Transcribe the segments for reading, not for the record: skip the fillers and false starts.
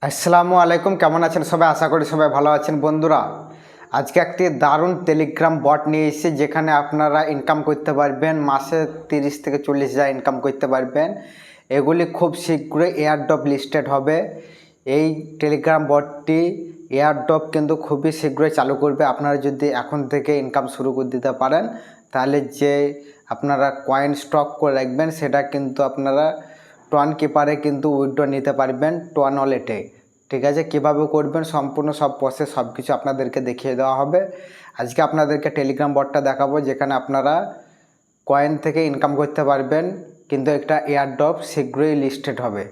আসসালামু আলাইকুম, কেমন আছেন সবাই? আশা করি সবাই ভালো আছেন। বন্ধুরা, আজকে একটি দারুণ টেলিগ্রাম বট নিয়ে এসেছি যেখানে আপনারা ইনকাম করতে পারবেন, মাসে 30 থেকে 40 হাজার ইনকাম করতে পারবেন। এগুলি খুব শীঘ্রই এয়ারড্রপ লিস্টেড হবে। এই টেলিগ্রাম বটটি এয়ারড্রপ কিন্তু খুবই শীঘ্রই চালু করবে। আপনারা যদি এখন থেকে ইনকাম শুরু করে দিতে পারেন তাহলে যে আপনারা কয়েন স্টক করে রাখবেন সেটা কিন্তু আপনারা টোয়ান কিপারে কিন্তু উইথড্র নিতে পারবেন টোয়ান ওয়ালেটে। ঠিক আছে, কীভাবে করবেন সম্পূর্ণ সব প্রসেস সব কিছু আপনাদেরকে দেখিয়ে দেওয়া হবে। আজকে আপনাদেরকে টেলিগ্রাম বটটা দেখাবো যেখানে আপনারা কয়েন থেকে ইনকাম করতে পারবেন, কিন্তু একটা এয়ারড্রপ শীঘ্রই লিস্টেড হবে।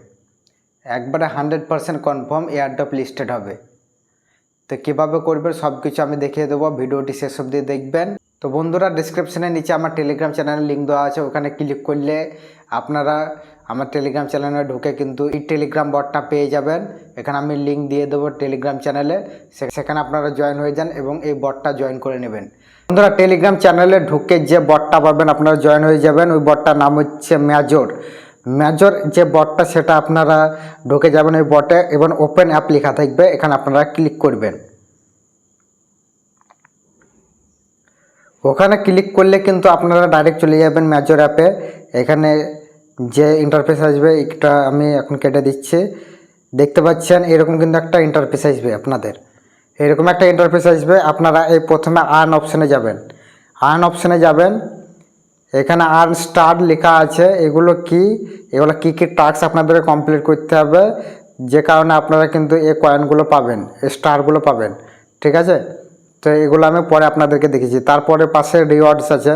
একবারে 100% কনফার্ম এয়ারড্রপ লিস্টেড হবে। তো কীভাবে করবেন সব কিছু আমি দেখিয়ে দেবো, ভিডিওটি শেষ অবধি দেখবেন। তো বন্ধুরা, ডিসক্রিপশনের নিচে আমার টেলিগ্রাম চ্যানেলের লিঙ্ক দেওয়া আছে, ওখানে ক্লিক করলে আপনারা আমার টেলিগ্রাম চ্যানেলে ঢুকে কিন্তু এই টেলিগ্রাম বটটা পেয়ে যাবেন। এখানে আমি লিঙ্ক দিয়ে দেবো টেলিগ্রাম চ্যানেলে, সেখানে আপনারা জয়েন হয়ে যান এবং এই বটটা জয়েন করে নেবেন। বন্ধুরা, টেলিগ্রাম চ্যানেলে ঢুকে যে বটটা পাবেন আপনারা জয়েন হয়ে যাবেন। ওই বটটার নাম হচ্ছে মেজর যে বটটা সেটা আপনারা ঢুকে যাবেন ওই বটে এবং ওপেন অ্যাপ লেখা থাকবে, এখানে আপনারা ক্লিক করবেন। ওখানে ক্লিক করলে কিন্তু আপনারা ডাইরেক্ট চলে যাবেন মেজর অ্যাপে। এখানে যে ইন্টারফেস আসবে এটা আমি এখন কেটে দিচ্ছি। দেখতে পাচ্ছেন এরকম কিন্তু একটা ইন্টারফেস আসবে আপনাদের, এরকম একটা ইন্টারফেস আসবে। আপনারা এই প্রথমে আর্ন অপশানে যাবেন। এখানে আর্ন স্টার লেখা আছে। এগুলো কি টাস্ক আপনাদেরকে কমপ্লিট করতে হবে, যে কারণে আপনারা কিন্তু এই কয়েনগুলো পাবেন, এই স্টারগুলো পাবেন। ঠিক আছে, তো এগুলো আমি পরে আপনাদেরকে দেখেছি। তারপরে পাশে রিওয়ার্ডস আছে।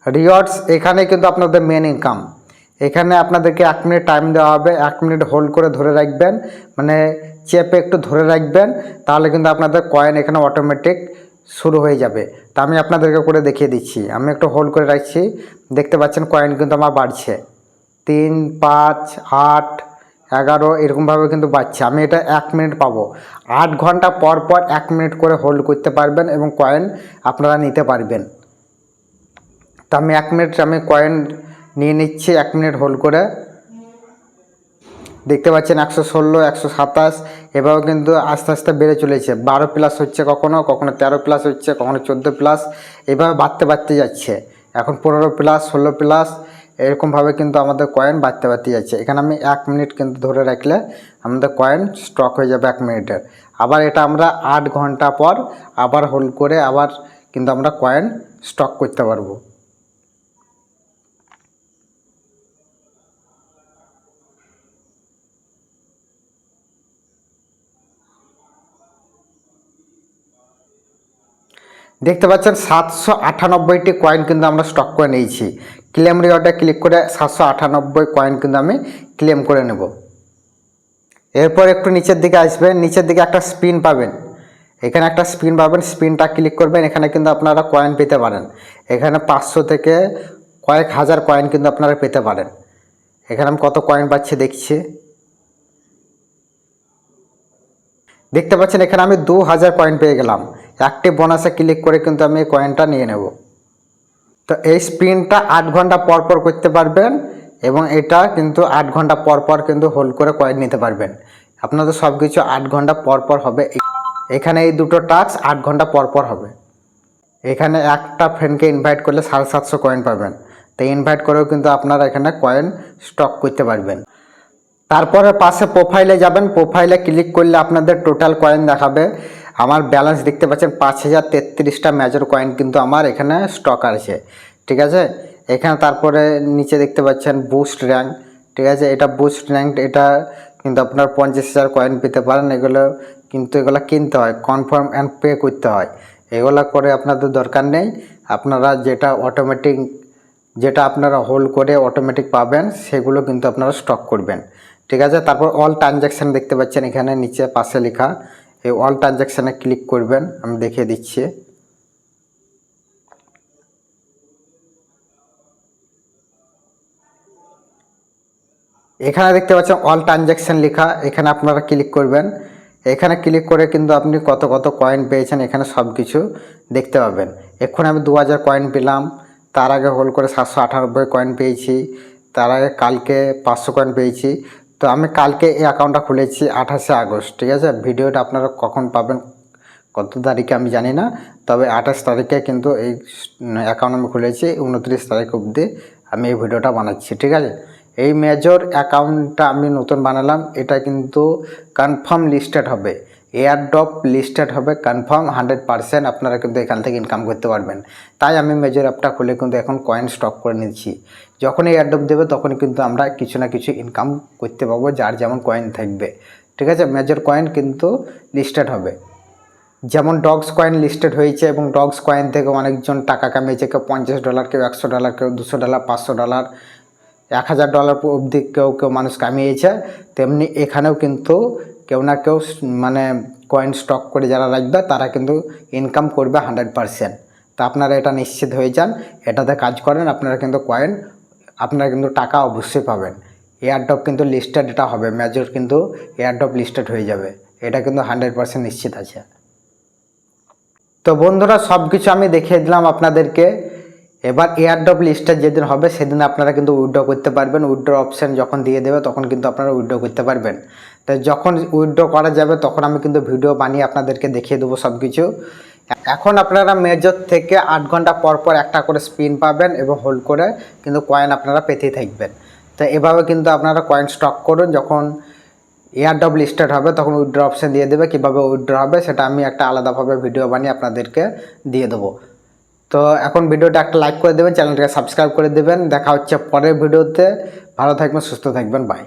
রিওয়ার্ডস এখানে কিন্তু আপনাদের মেন ইনকাম। এখানে আপনাদেরকে 1 মিনিট টাইম দেওয়া হবে। 1 মিনিট হোল্ড করে ধরে রাখবেন, মানে চেপে একটু ধরে রাখবেন, তাহলে কিন্তু আপনাদের কয়েন এখানে অটোমেটিক শুরু হয়ে যাবে। তা আমি আপনাদেরকে করে দেখিয়ে দিচ্ছি। আমি একটু হোল্ড করে রাখছি, দেখতে পাচ্ছেন কয়েন কিন্তু আমার বাড়ছে 3, 5, 8, 11 এরকমভাবে কিন্তু বাড়ছে। আমি এটা 1 মিনিট পাবো। 8 ঘন্টা পর পর 1 মিনিট করে হোল্ড করতে পারবেন এবং কয়েন আপনারা নিতে পারবেন। তো আমি 1 মিনিট কয়েন নিয়ে নিচ্ছি 1 মিনিট হোল্ড করে। দেখতে পাচ্ছেন 116, 127 এভাবে কিন্তু আস্তে আস্তে বেড়ে চলেছে। 12 প্লাস হচ্ছে, কখনো 13 প্লাস হচ্ছে, কখনো 14 প্লাস, এভাবে বাড়তে যাচ্ছে। এখন 15 প্লাস, 16 প্লাস এরকমভাবে কিন্তু আমাদের কয়েন বাড়তে যাচ্ছে। এখানে আমি 1 মিনিট কিন্তু ধরে রাখলে আমাদের কয়েন স্টক হয়ে যাবে 1 মিনিটের। আবার এটা আমরা 8 ঘন্টা পর আবার হোল্ড করে আবার কিন্তু আমরা কয়েন স্টক করতে পারবো। দেখতে পাচ্ছেন 798টি কয়েন কিন্তু আমরা স্টক করে নিয়েছি। ক্লেম রিওয়ার্ডে ক্লিক করে 798 কয়েন কিন্তু আমি ক্লেম করে নেব। এরপর একটু নিচের দিকে আসবেন, নিচের দিকে একটা স্পিন পাবেন। এখানে একটা স্পিন পাবেন, স্পিনটা ক্লিক করবেন। এখানে কিন্তু আপনারা কয়েন পেতে পারেন। এখানে 500 থেকে কয়েক হাজার কয়েন কিন্তু আপনারা পেতে পারেন। এখানে আমি কত কয়েন পাচ্ছি দেখছি। দেখতে পাচ্ছেন এখানে আমি 2000 কয়েন পেয়ে গেলাম। অ্যাক্টিভ বোনাসে ক্লিক করে কিন্তু আমি এই কয়েনটা নিয়ে নেব। তো এই স্পিনটা 8 ঘন্টা পর পর করতে পারবেন এবং এটা কিন্তু 8 ঘন্টা পর পর কিন্তু হোল্ড করে কয়েন নিতে পারবেন। আপনাদের সব কিছু 8 ঘন্টা পর পর হবে। এখানে এই দুটো টাস্ক 8 ঘন্টা পর পর হবে। এখানে একটা ফ্রেন্ডকে ইনভাইট করলে 750 কয়েন পাবেন। তো ইনভাইট করেও কিন্তু আপনারা এখানে কয়েন স্টক করতে পারবেন। তারপরে পাশে প্রোফাইলে যাবেন, প্রোফাইলে ক্লিক করলে আপনাদের টোটাল কয়েন দেখাবে। আমার ব্যালেন্স দেখতে পাচ্ছেন 5033টা মেজর কয়েন কিন্তু আমার এখানে স্টক আছে। ঠিক আছে, এখানে তারপরে নিচে দেখতে পাচ্ছেন বুস্ট র্যাঙ্ক। ঠিক আছে, এটা বুস্ট র্যাঙ্ক, এটা কিন্তু আপনার 50,000 কয়েন পেতে পারেন। এগুলো কিন্তু এগুলো কিনতে হয়, কনফার্ম অ্যান্ড পে করতে হয়। এগুলো করে আপনাদের দরকার নেই। আপনারা যেটা আপনারা হোল্ড করে অটোমেটিক পাবেন সেগুলো কিন্তু আপনারা স্টক করবেন। ঠিক আছে, তারপর অল ট্রানজ্যাকশান দেখতে পাচ্ছেন এখানে নিচে পাশে লেখা, এই অল ট্রানজ্যাকশানে ক্লিক করবেন। আমি দেখিয়ে দিচ্ছি। এখানে দেখতে পাচ্ছেন অল ট্রানজ্যাকশান লেখা, এখানে আপনারা ক্লিক করবেন। এখানে ক্লিক করে কিন্তু আপনি কত কয়েন পেয়েছেন এখানে সব কিছু দেখতে পাবেন। এখন আমি 2000 কয়েন পেলাম, তার আগে হোল্ড করে 798 কয়েন পেয়েছি, তার আগে কালকে 500 কয়েন পেয়েছি। তো আমি কালকে এই অ্যাকাউন্টটা খুলেছি 28শে আগস্ট, ঠিক আছে। ভিডিওটা আপনারা কখন পাবেন কত তারিখে আমি জানি না, তবে 28 তারিখে কিন্তু এই অ্যাকাউন্ট আমি খুলেছি। 29 তারিখ অবধি আমি এই ভিডিওটা বানাচ্ছি, ঠিক আছে। এই মেজর অ্যাকাউন্টটা আমি নতুন বানালাম, এটা কিন্তু কনফার্ম লিস্টেড হবে, এয়ারড্রপ লিস্টেড হবে কনফার্ম 100%। আপনারা কিন্তু এখান থেকে ইনকাম করতে পারবেন। তাই আমি মেজর অ্যাপটা খুলে কিন্তু এখন কয়েন স্টক করে নিচ্ছি। যখনই এয়ারড্রপ দেবে তখনই কিন্তু আমরা কিছু না কিছু ইনকাম করতে পারবো, যার যেমন কয়েন থাকবে, ঠিক আছে। মেজর কয়েন কিন্তু লিস্টেড হবে, যেমন ডগস কয়েন লিস্টেড হয়েছে এবং ডগস কয়েন থেকে অনেকজন টাকা কামিয়েছে। কেউ $50, কেউ $100, কেউ $200, $500, $1000 অবধি কেউ কেউ মানুষ কামিয়েছে। তেমনি এখানেও কিন্তু কেউ না কেউ মানে কয়েন স্টক করে যারা রাখবে তারা কিন্তু ইনকাম করবে 100%। তা আপনারা এটা নিশ্চিত হয়ে যান, এটাতে কাজ করেন, আপনারা কিন্তু কয়েন, আপনারা কিন্তু টাকা অবশ্যই পাবেন। এয়ারড্রপ কিন্তু লিস্টেড এটা হবে, মেজর কিন্তু এয়ারড্রপ লিস্টেড হয়ে যাবে, এটা কিন্তু 100% নিশ্চিত আছে। তো বন্ধুরা সব কিছু আমি দেখিয়ে দিলাম আপনাদেরকে। এবার এয়ারড্রপ লিস্টেড যেদিন হবে সেদিন আপনারা কিন্তু উইথড্র করতে পারবেন। উইথড্র অপশান যখন দিয়ে দেবে তখন কিন্তু আপনারা উইথড্র করতে পারবেন। তো যখন উইথড্র করা যাবে তখন আমি কিন্তু ভিডিও বানিয়ে আপনাদেরকে দেখিয়ে দেবো সব কিছু। এখন আপনারা মেজর থেকে 8 ঘন্টা পর পর একটা করে স্পিন পাবেন এবং হোল্ড করে কিন্তু কয়েন আপনারা পেতেই থাকবেন। তো এভাবে কিন্তু আপনারা কয়েন স্টক করুন। যখন এয়ারড্রপ লিস্টেড হবে তখন উইথড্র অপশান দিয়ে দেবে। কীভাবে উইথড্র হবে সেটা আমি একটা আলাদাভাবে ভিডিও বানিয়ে আপনাদেরকে দিয়ে দেবো। তো এখন ভিডিওটা একটা লাইক করে দেবেন, চ্যানেলটাকে সাবস্ক্রাইব করে দেবেন। দেখা হচ্ছে পরের ভিডিওতে। ভালো থাকবেন, সুস্থ থাকবেন, বাই।